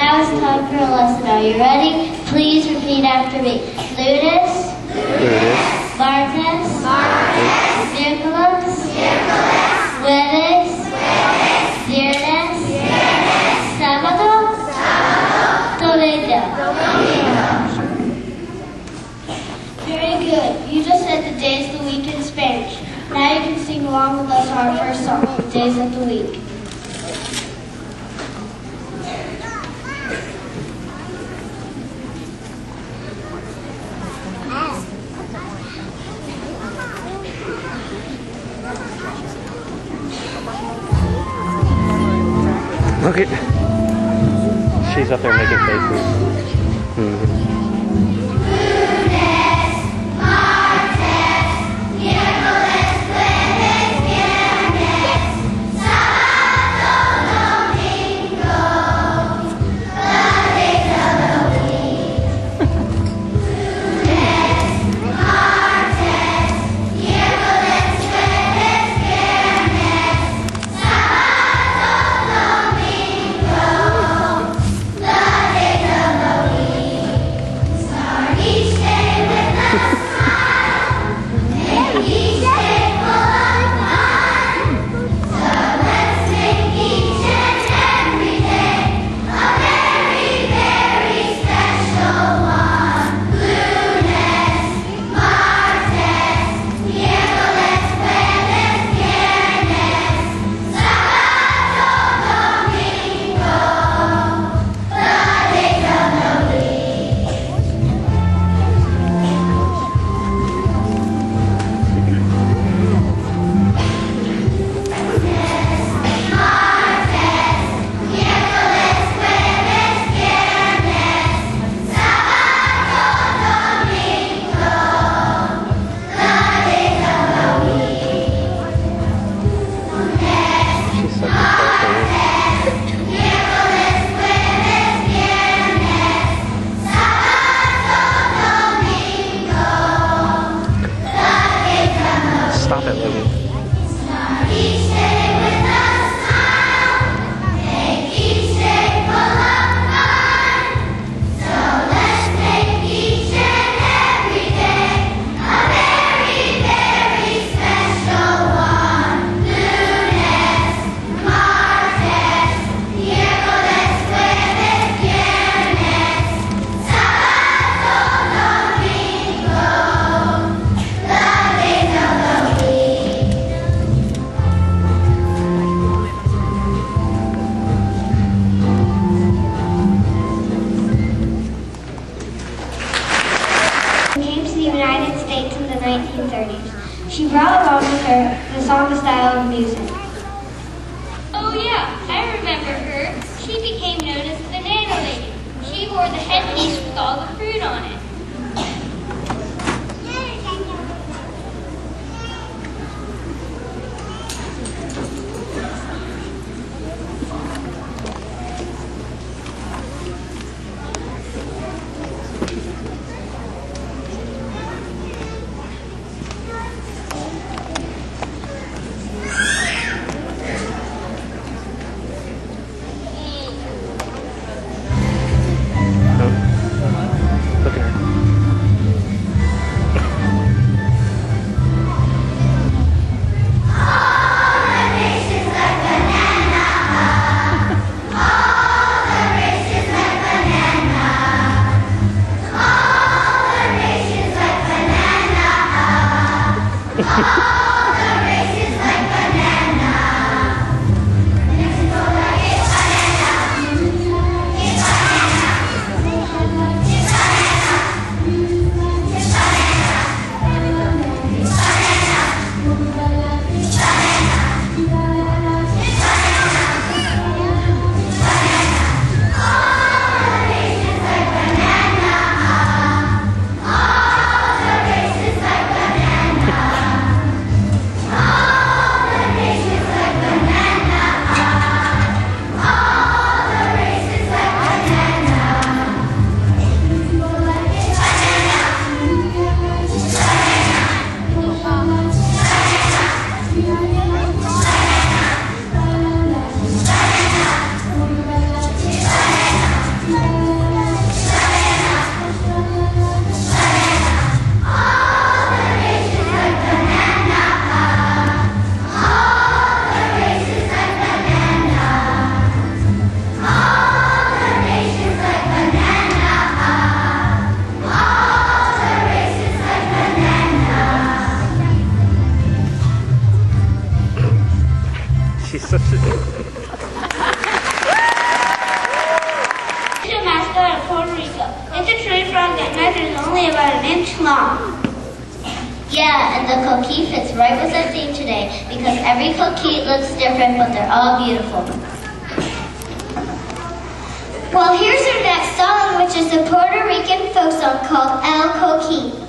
Now it's time for a lesson. Are you ready? Please repeat after me. Ludus. Martes. Nicholas. Willis. Viernes. Sábado. Domingo. Very good. You just said the days of the week in Spanish. Now you can sing along with us our first song, the days of the week. Look at, she's up there making faces. Mm-hmm. Stop it, Logan. United States in the 1930s. She brought along with her the song style of music. Oh yeah, I remember her. She became known as the Banana Lady. She wore the headpiece with all the fruit on it. Look at her. mascot of Puerto Rico. It's a tree frog that measures only about an inch long. Yeah, and the coquille fits right with our theme today because every coquille looks different, but they're all beautiful. Well, here's our next song, which is a Puerto Rican folk song called El Coquille.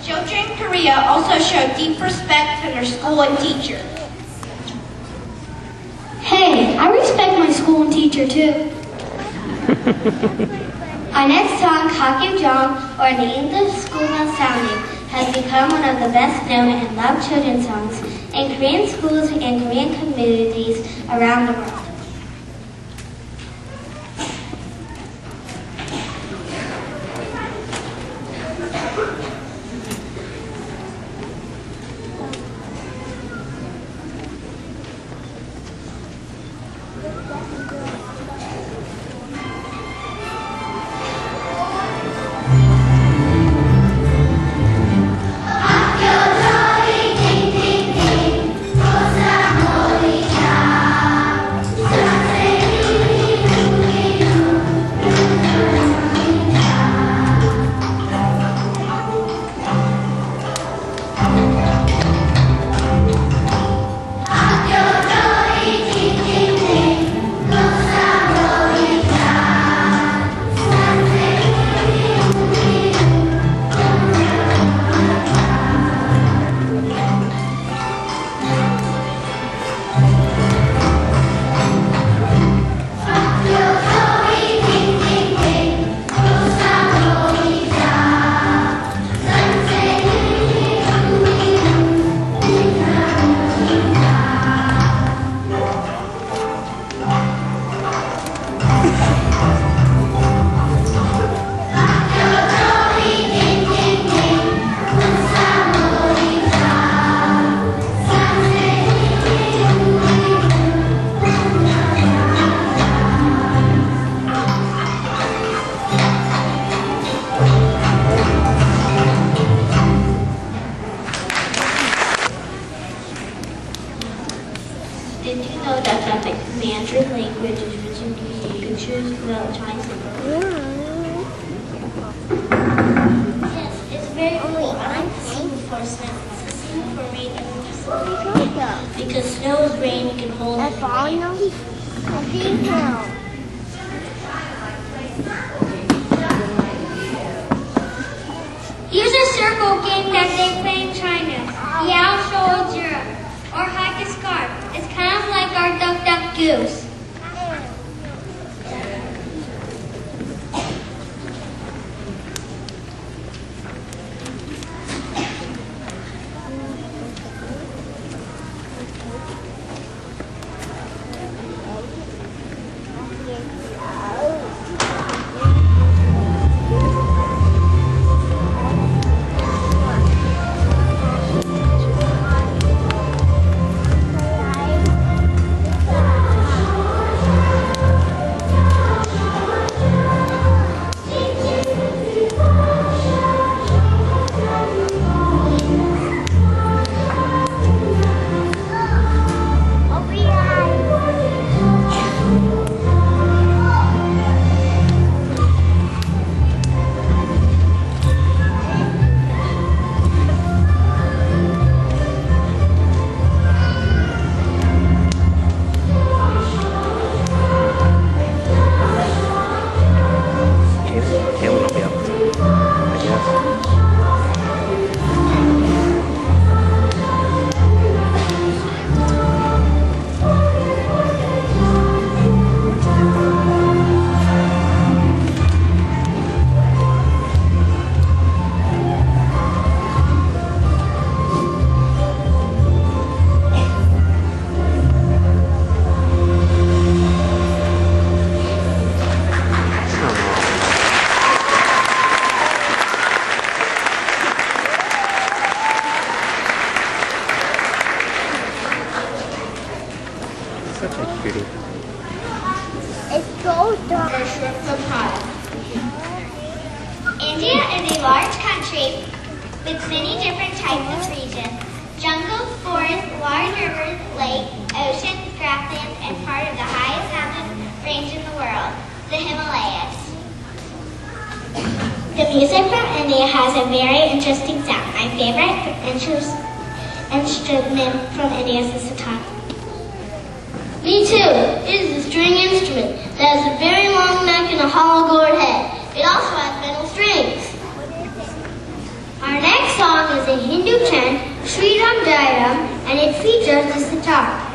Children in Korea also show deep respect for their school and teacher. Hey, I respect my school and teacher too. Our next song, Hakim Jong, or the English Schoolhouse Sounding, has become one of the best known and loved children's songs in Korean schools and Korean communities around the world. Did you know that the Mandarin language is written using pictures without Chinese symbols? Yes, it's very cool. I like the singing for snow. It's the singing for rain and because snow is rain, you can hold it. Here's a circle game that they play in China. Yao Shou Zero, or hike a scarf. It's kind of like our duck duck goose. It's so dark. Or shrimp pie. India is a large country with many different types of regions. Jungles, forests, large rivers, lakes, oceans, grasslands, and part of the highest mountain range in the world, the Himalayas. The music from India has a very interesting sound. My favorite instrument from India is the sitar. Me too. It is a string instrument that has a very long neck and a hollow gourd head. It also has metal strings. Our next song is a Hindu chant, Sri Ram Jai Ram, and it features the sitar.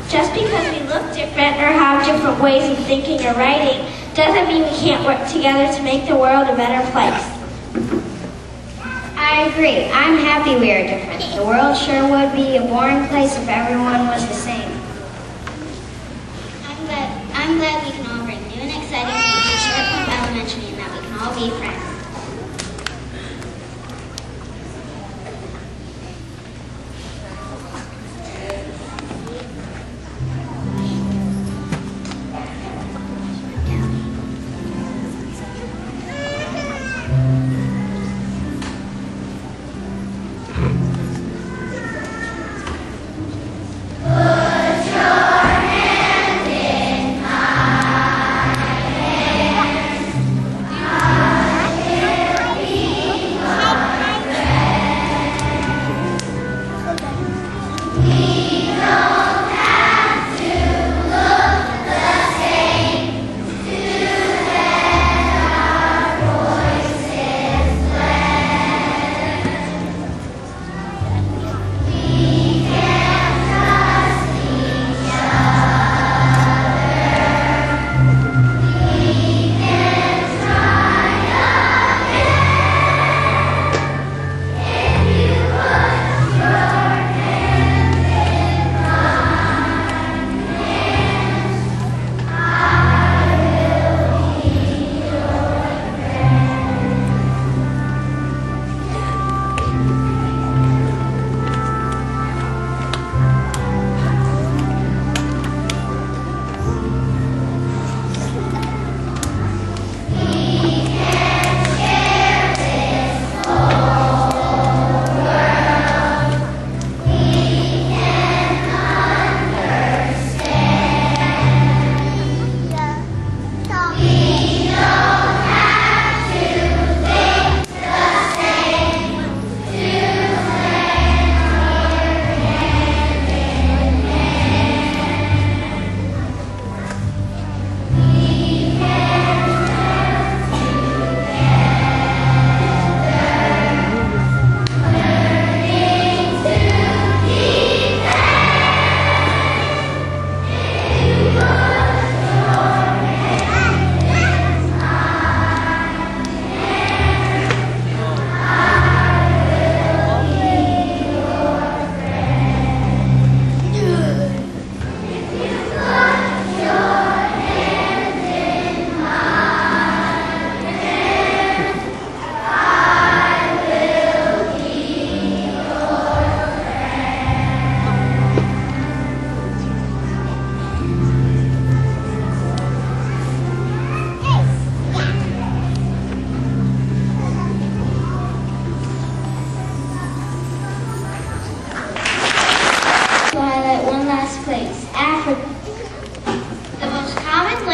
Just because we look different or have different ways of thinking or writing doesn't mean we can't work together to make the world a better place. I agree. I'm happy we are different. The world sure would be a boring place if everyone was the same. I'm glad we can all bring new and exciting things to Shortcomb Elementary and that we can all be friends.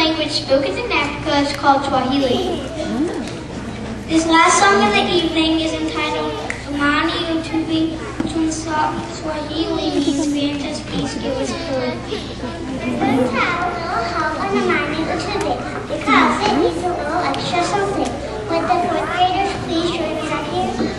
language spoken in Africa is called Swahili. This last song of the evening is entitled Amani Utubi Swahili means Fantas, please give us courage. We're going to have a little help on Amani Utubi because it needs a little extra something. Would the fourth graders please join me out here?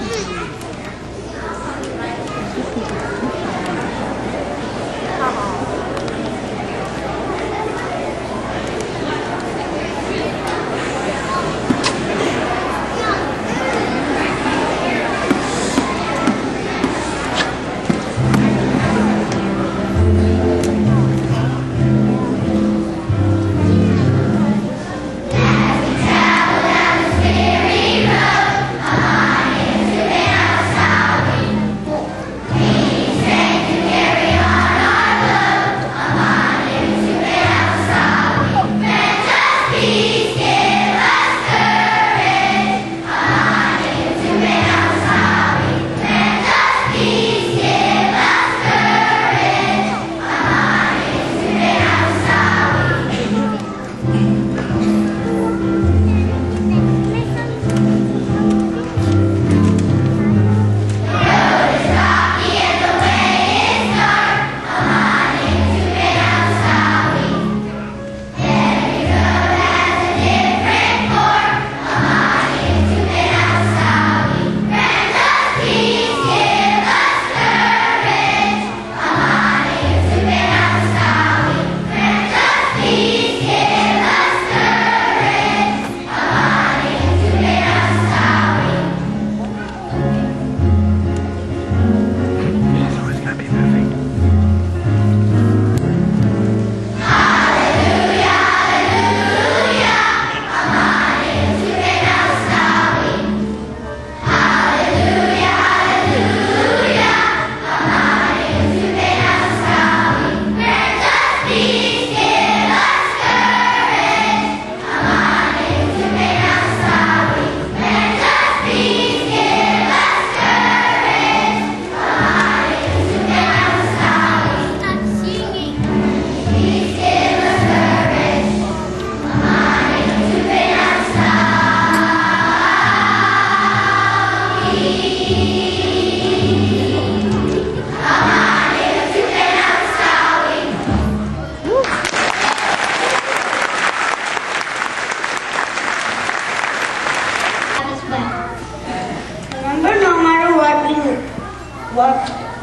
Remember, no matter what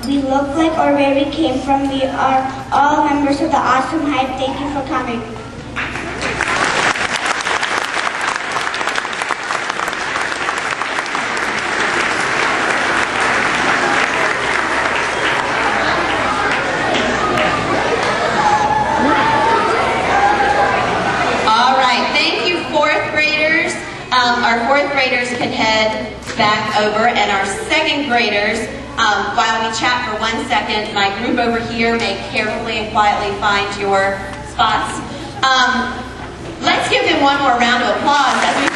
we look like or where we came from, we are all members of the Awesome Hype. Thank you for coming. All right, thank you, fourth graders. Our fourth graders can head back over, and our second graders, while we chat for 1 second, my group over here may carefully and quietly find your spots. Let's give them one more round of applause as we